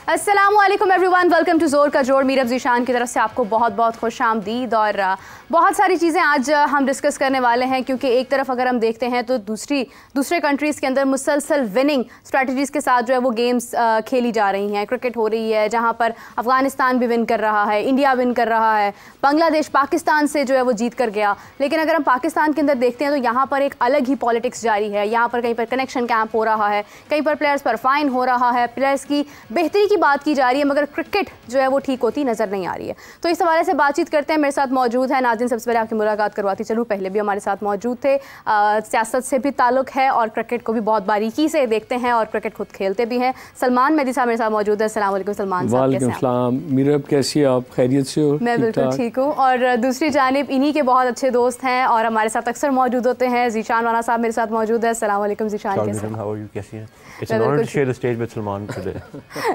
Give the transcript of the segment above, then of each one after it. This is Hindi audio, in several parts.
अस्सलामुअलैकुम एवरीवन, वेलकम टू जोर का जोर। मीरब ज़ीशान की तरफ से आपको बहुत बहुत खुश आमदीद। और बहुत सारी चीज़ें आज हम डिस्कस करने वाले हैं, क्योंकि एक तरफ अगर हम देखते हैं तो दूसरे कंट्रीज़ के अंदर मुसलसल विनिंग स्ट्रैटेजीज़ के साथ जो है वो गेम्स खेली जा रही हैं। क्रिकेट हो रही है जहाँ पर अफ़गानिस्तान भी विन कर रहा है, इंडिया विन कर रहा है, बांग्लादेश पाकिस्तान से जो है वो जीत कर गया। लेकिन अगर हम पाकिस्तान के अंदर देखते हैं तो यहाँ पर एक अलग ही पॉलिटिक्स जारी है। यहाँ पर कहीं पर कनेक्शन कैंप हो रहा है, कहीं पर प्लेयर्स पर फाइन हो रहा है, प्लेयर्स की बेहतरी की बात की जा रही है, मगर क्रिकेट जो है वो ठीक होती नजर नहीं आ रही है। तो इस हवाले से बातचीत करते हैं। मेरे साथ मौजूद है नाज़रीन, सबसे पहले आपकी मुलाकात करवाती चलूँ, पहले भी हमारे साथ मौजूद थे, सियासत से भी ताल्लुक है और क्रिकेट को भी बहुत बारीकी से देखते हैं और क्रिकेट खुद खेलते भी हैं। सलमान मेहदी साहब मेरे साथ मौजूद है। अस्सलाम वालेकुम सलमान साहब, कैसे हैं? मीरब कैसी है आप? खैरियत से हो? मैं बिल्कुल ठीक हूँ। और दूसरी जानिब इन्हीं के बहुत अच्छे दोस्त हैं और हमारे साथ अक्सर मौजूद होते हैं, ज़ीशान राना साहब मेरे साथ मौजूद है। अस्सलाम वालेकुम ज़ीशान, कैसे हैं? It's an honor to share the stage with Salman today.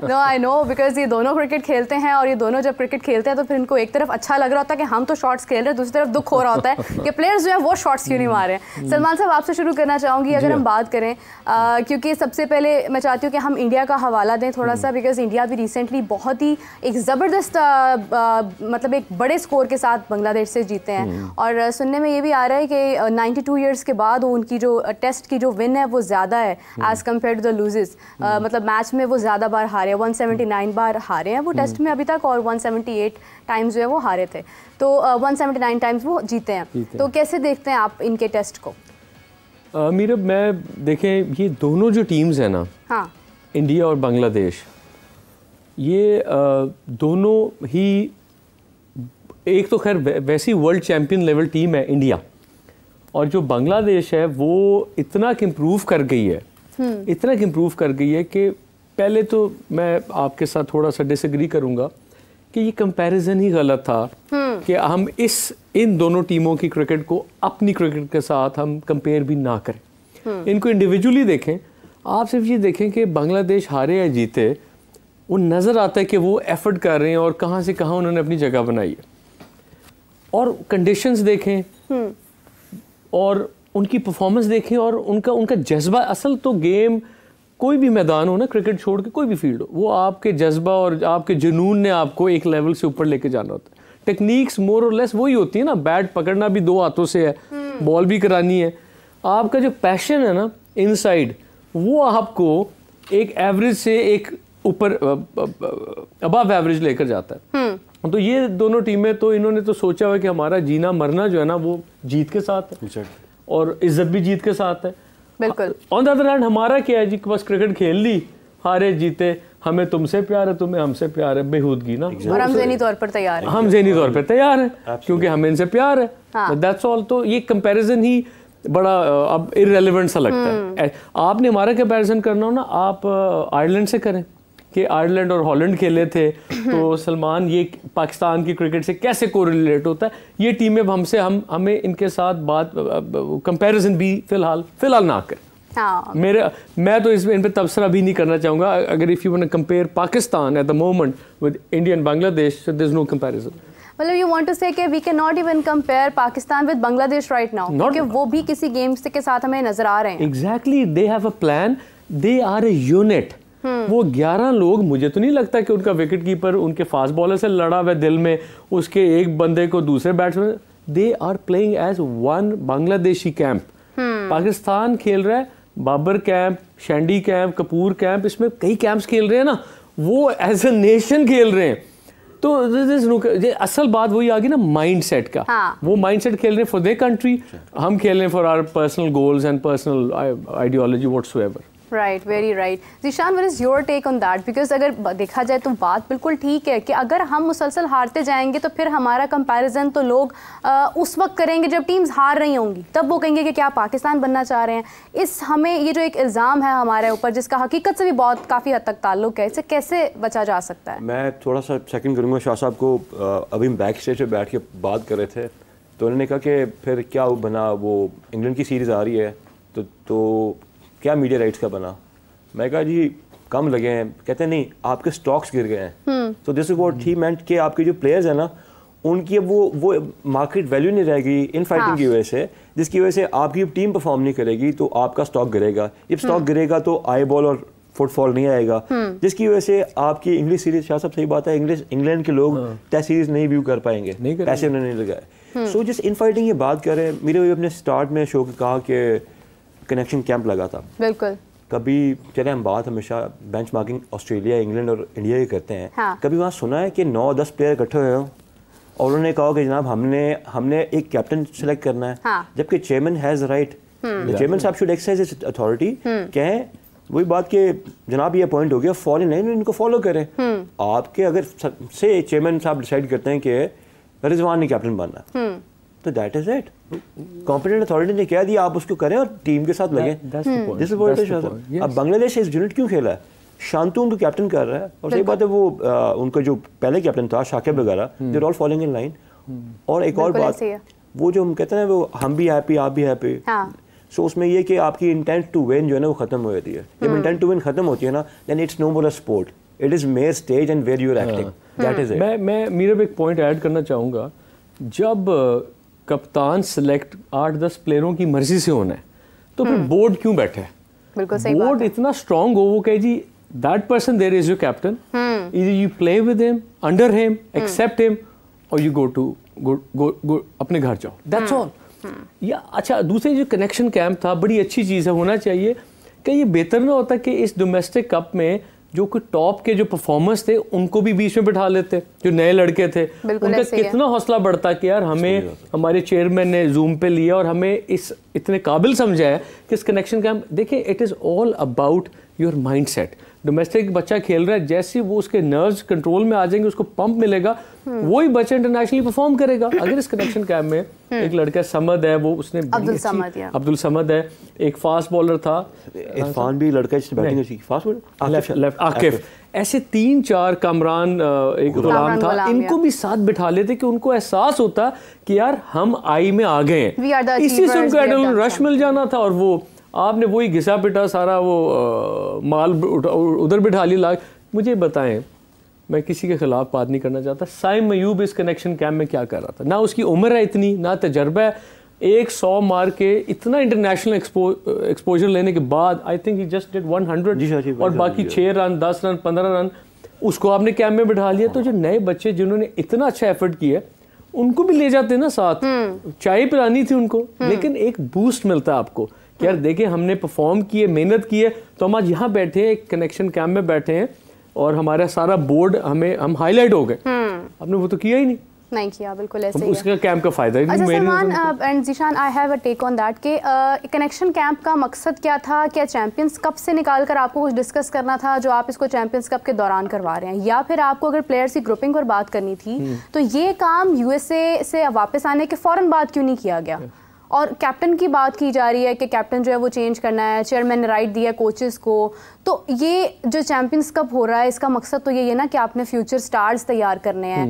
No, I know, because ये दोनों क्रिकेट खेलते हैं और ये दोनों जब क्रिकेट खेलते हैं तो फिर इनको एक तरफ अच्छा लग रहा होता है कि हम तो शॉट्स खेल रहे हैं, दूसरी तरफ दुख हो रहा होता है कि प्लेयर्स जो है वो शॉट्स क्यों नहीं मार रहे हैं। सलमान साहब आपसे शुरू करना चाहूँगी, अगर हम बात करें क्योंकि सबसे पहले मैं चाहती हूँ कि हम इंडिया का हवाला दें थोड़ा सा, बिकॉज इंडिया भी रिसेंटली बहुत ही एक ज़बरदस्त मतलब एक बड़े स्कोर के साथ बांग्लादेश से जीते हैं। और सुनने में ये भी आ रहा है कि 92 ईयर्स के बाद उनकी जो टेस्ट की जो विन है वो ज़्यादा है as compare to the losers. मतलब मैच में वो ज़्यादा बार हारे, 179 बार हारे हैं वो टेस्ट में अभी तक, और 178 टाइम्स जो है वो हारे थे, तो 179 टाइम्स वो जीते हैं। तो कैसे देखते हैं आप इनके टेस्ट को? मीरब, मैं देखें ये दोनों जो टीम्स हैं ना, हाँ, इंडिया और बांग्लादेश, ये दोनों ही एक तो खैर वैसी वर्ल्ड चैम्पियन लेवल टीम है इंडिया, और जो बांग्लादेश है वो इतना इम्प्रूव कर गई है, इतना इम्प्रूव कर गई है कि पहले तो मैं आपके साथ थोड़ा सा डिसएग्री करूंगा कि ये कंपैरिजन ही गलत था कि हम इन दोनों टीमों की क्रिकेट को अपनी क्रिकेट के साथ हम कंपेयर भी ना करें। इनको इंडिविजुअली देखें। आप सिर्फ ये देखें कि बांग्लादेश हारे या जीते, वो नज़र आता है कि वो एफर्ट कर रहे हैं और कहाँ से कहाँ उन्होंने अपनी जगह बनाई है, और कंडीशंस देखें और उनकी परफॉर्मेंस देखें और उनका जज्बा। असल तो गेम कोई भी मैदान हो ना, क्रिकेट छोड़ के कोई भी फील्ड हो, वो आपके जज्बा और आपके जुनून ने आपको एक लेवल से ऊपर लेके जाना होता है। टेक्निक्स मोर और लेस वही होती है ना, बैट पकड़ना भी दो हाथों से है, बॉल भी करानी है। आपका जो पैशन है ना इनसाइड, वो आपको एक एवरेज से एक ऊपर अबव एवरेज लेकर जाता है। तो ये दोनों टीमें तो इन्होंने तो सोचा हुआ कि हमारा जीना मरना जो है ना वो जीत के साथ है और इज्जत भी जीत के साथ है। बिल्कुल। ऑन द अदर हैंड हमारा क्या है जी, बस क्रिकेट खेल ली, हारे जीते, हमें तुमसे प्यार है, तुम्हें हमसे प्यार है, बेहूदगी ना। और हम ज़हनी तौर पर तैयार हैं, हम ज़हनी तौर पर तैयार हैं क्योंकि हमें इनसे प्यार है, दैट्स ऑल। तो ये कंपैरिजन ही बड़ा अब इररिलेवेंट सा लगता है। आपने हमारा कंपैरिजन करना हो ना, आप आयरलैंड से करें कि आयरलैंड और हॉलैंड खेले थे, तो सलमान ये पाकिस्तान की क्रिकेट से कैसे कोरिलेट होता है? ये टीमें हमसे हमें इनके साथ बात कंपैरिजन भी फिलहाल ना करें। हाँ। मैं तो इन पे तबसरा भी नहीं करना चाहूँगा। अगर if you want to compare Pakistan at the moment with India and Bangladesh, there is no comparison. मतलब यू वांट टू से कि we can not even compare Pakistan with Bangladesh right now, क्योंकि वो भी किसी गेम्स के साथ हमें नजर आ रहे हैं। Exactly, they have a plan, they are a unit. वो 11 लोग, मुझे तो नहीं लगता कि उनका विकेट कीपर उनके फास्ट बॉलर से लड़ा हुआ दिल में, उसके एक बंदे को दूसरे batsman, they are playing as one Bangladeshi camp. Pakistan खेल रहा है बाबर कैंप, शैंडी कैंप, कपूर कैंप, इसमें कई कैंप्स खेल रहे हैं ना, वो एज ए नेशन खेल रहे हैं। तो असल बात वही आ गई ना माइंड सेट का। वो माइंड सेट खेल रहे हैं फॉर देयर कंट्री, हम खेल रहे हैं for our personal goals and personal ideology whatsoever. Right, very right. Zeeshan, what is your take on that? Because अगर देखा जाए तो बात बिल्कुल ठीक है कि अगर हम मुसलसल हारते जाएंगे तो फिर हमारा कंपैरिजन तो लोग उस वक्त करेंगे जब टीम्स हार रही होंगी, तब वो कहेंगे कि क्या पाकिस्तान बनना चाह रहे हैं। हमें ये जो एक इल्ज़ाम है हमारे ऊपर, जिसका हकीकत से भी बहुत काफ़ी हद तक ताल्लुक है, इससे कैसे बचा जा सकता है? मैं थोड़ा सा सेकंड करूँगा शाह साहब को। अभी बैक स्टेज पे बैठ के बात कर रहे थे तो उन्होंने कहा कि फिर क्या बना, वो इंग्लैंड की सीरीज़ आ रही है तो क्या मीडिया राइट्स का बना? मैं कहा जी कम लगे हैं। कहते हैं नहीं, आपके स्टॉक्स गिर गए हैं। तो दिस इज व्हाट ही मेंट कि आपके जो प्लेयर्स हैं ना, उनकी अब वो मार्केट वैल्यू नहीं रहेगी इन फाइटिंग की वजह से, जिसकी वजह से आपकी टीम परफॉर्म नहीं करेगी तो आपका स्टॉक गिरेगा। जब स्टॉक गिरेगा तो आई बॉल और फुटफॉल नहीं आएगा, जिसकी वजह से आपकी इंग्लिश सीरीज, शाह साहब सही बात है, इंग्लैंड के लोग टेस्ट सीरीज नहीं व्यू कर पाएंगे, पैसे उन्होंने नहीं लगाए। सो जिस इन फाइटिंग की बात करें, मेरे भी अपने स्टार्ट में शो के कहा कि कनेक्शन कैंप लगा था। बिल्कुल। कभी चले हम बात हमेशा बेंचमार्किंग ऑस्ट्रेलिया, इंग्लैंड और इंडिया की करते हैं, हाँ। कभी वहाँ सुना है कि 9-10 प्लेयर इकट्ठे हुए हों और उन्होंने कहा कि जनाब हमने एक कैप्टन सेलेक्ट करना है, हाँ। जबकि चेयरमैन हैज राइट, चेयरमैन साहब शुड एक्सरसाइज हिज अथॉरिटी, कहें वही बात कि जनाब ये पॉइंट हो गया, फॉलो नहीं, इनको फॉलो करें। आपके अगर से चेयरमैन साहब डिसाइड करते हैं कि रिजवान ने कैप्टन बनना, तो that is it, competent authority ने कह दिया, आप उसको करें और टीम के साथ लगे। अब बांग्लादेश इस यूनिट क्यों खेला है? शांतु उनको कैप्टन कर रहा है, और सही बात है वो उनका जो पहले कैप्टन था शाकिब वगैरह, they are all following in line. और एक और बात, वो जो हम कहते हैं वो हम भी हैप्पी आप भी हैप्पी, सो उसमें ये कि आपकी इंटेंट टू विन जो है ना वो खत्म हो जाती है। जब इंटेंट टू विन खत्म होती है ना, then it's no more a sport, it is mere stage and where you are acting, that is it. मैं मेरा एक पॉइंट ऐड करना चाहूँगा, जब कप्तान सिलेक्ट 8-10 प्लेयरों की मर्जी से होना है, तो फिर बोर्ड क्यों बैठा है? बिल्कुल सही बोर्ड बात है। इतना स्ट्रांग हो, वो कहे जी that person there is your captain, either you play with him, under him, accept him, or you go अपने घर जाओ, that's all। या अच्छा, दूसरे जो कनेक्शन कैंप था, बड़ी अच्छी चीज़ है, होना चाहिए कि ये बेहतर ना होता कि इस डोमेस्टिक कप में जो कोई टॉप के जो परफॉर्मर्स थे उनको भी बीच में बिठा लेते, जो नए लड़के थे, उनका कितना हौसला बढ़ता कि यार हमें हमारे चेयरमैन ने जूम पे लिया और हमें इस इतने काबिल समझा है कि इस कनेक्शन कैंप, देखिए it is all about your mindset. Domestic बच्चा खेल रहा है, जैसे वो उसके नर्व्स कंट्रोल में आ जाएंगे, उसको पंप मिलेगा, वही बच्चा इंटरनेशनली परफॉर्म करेगा। अगर इस कनेक्शन कैंप में एक लड़का समद है, वो उसने अब्दुल समद है, एक फास्ट बॉलर था, इरफान भी लड़का फास्ट बॉलर, आकिफ, ऐसे 3-4, कमरान एक गुलाम था, इनको भी साथ बिठा लेते कि उनको एहसास होता कि यार हम आई में आ गए हैं, इसी से उनको एडल रश मिल जाना था। और वो आपने वही घिसा पिटा सारा वो माल उधर बिठा लिया। मुझे बताएं, मैं किसी के खिलाफ बात नहीं करना चाहता, साइम मयूब इस कनेक्शन कैंप में क्या कर रहा था? ना उसकी उम्र है इतनी, ना तजर्बा है, 100 मार के इतना इंटरनेशनल एक्सपोजर लेने के बाद I think he just did 100 और बाकी 6 रन 10 रन 15 रन उसको आपने कैंप में बिठा लिया। तो जो नए बच्चे जिन्होंने इतना अच्छा एफर्ट किया उनको भी ले जाते ना साथ, चाय पिलानी थी उनको, लेकिन एक बूस्ट मिलता है आपको कि यार देखिए हमने परफॉर्म किए, मेहनत की है, तो हम आज यहाँ बैठे हैं, एक कनेक्शन कैंप में बैठे हैं और हमारा सारा बोर्ड हम हाईलाइट हो गए। हमने वो तो किया ही नहीं किया, बिल्कुल ऐसे ही उसका कैंप का फायदा। अच्छा Salman and Zeeshan, I have a take on that कि कनेक्शन कैंप का मकसद क्या था? क्या चैंपियंस कप से निकाल कर आपको कुछ डिस्कस करना था जो आप इसको चैंपियंस कप के दौरान करवा रहे हैं, या फिर आपको अगर प्लेयर्स की ग्रुपिंग पर बात करनी थी तो ये काम यूएसए से वापस आने के फौरन बाद क्यों नहीं किया गया? और कैप्टन की बात की जा रही है कि कैप्टन जो है वो चेंज करना है, चेयरमैन ने राइट दिया कोचेस को, तो ये जो चैंपियंस कप हो रहा है इसका मकसद तो यही है ना कि आपने फ्यूचर स्टार्स तैयार करने हैं।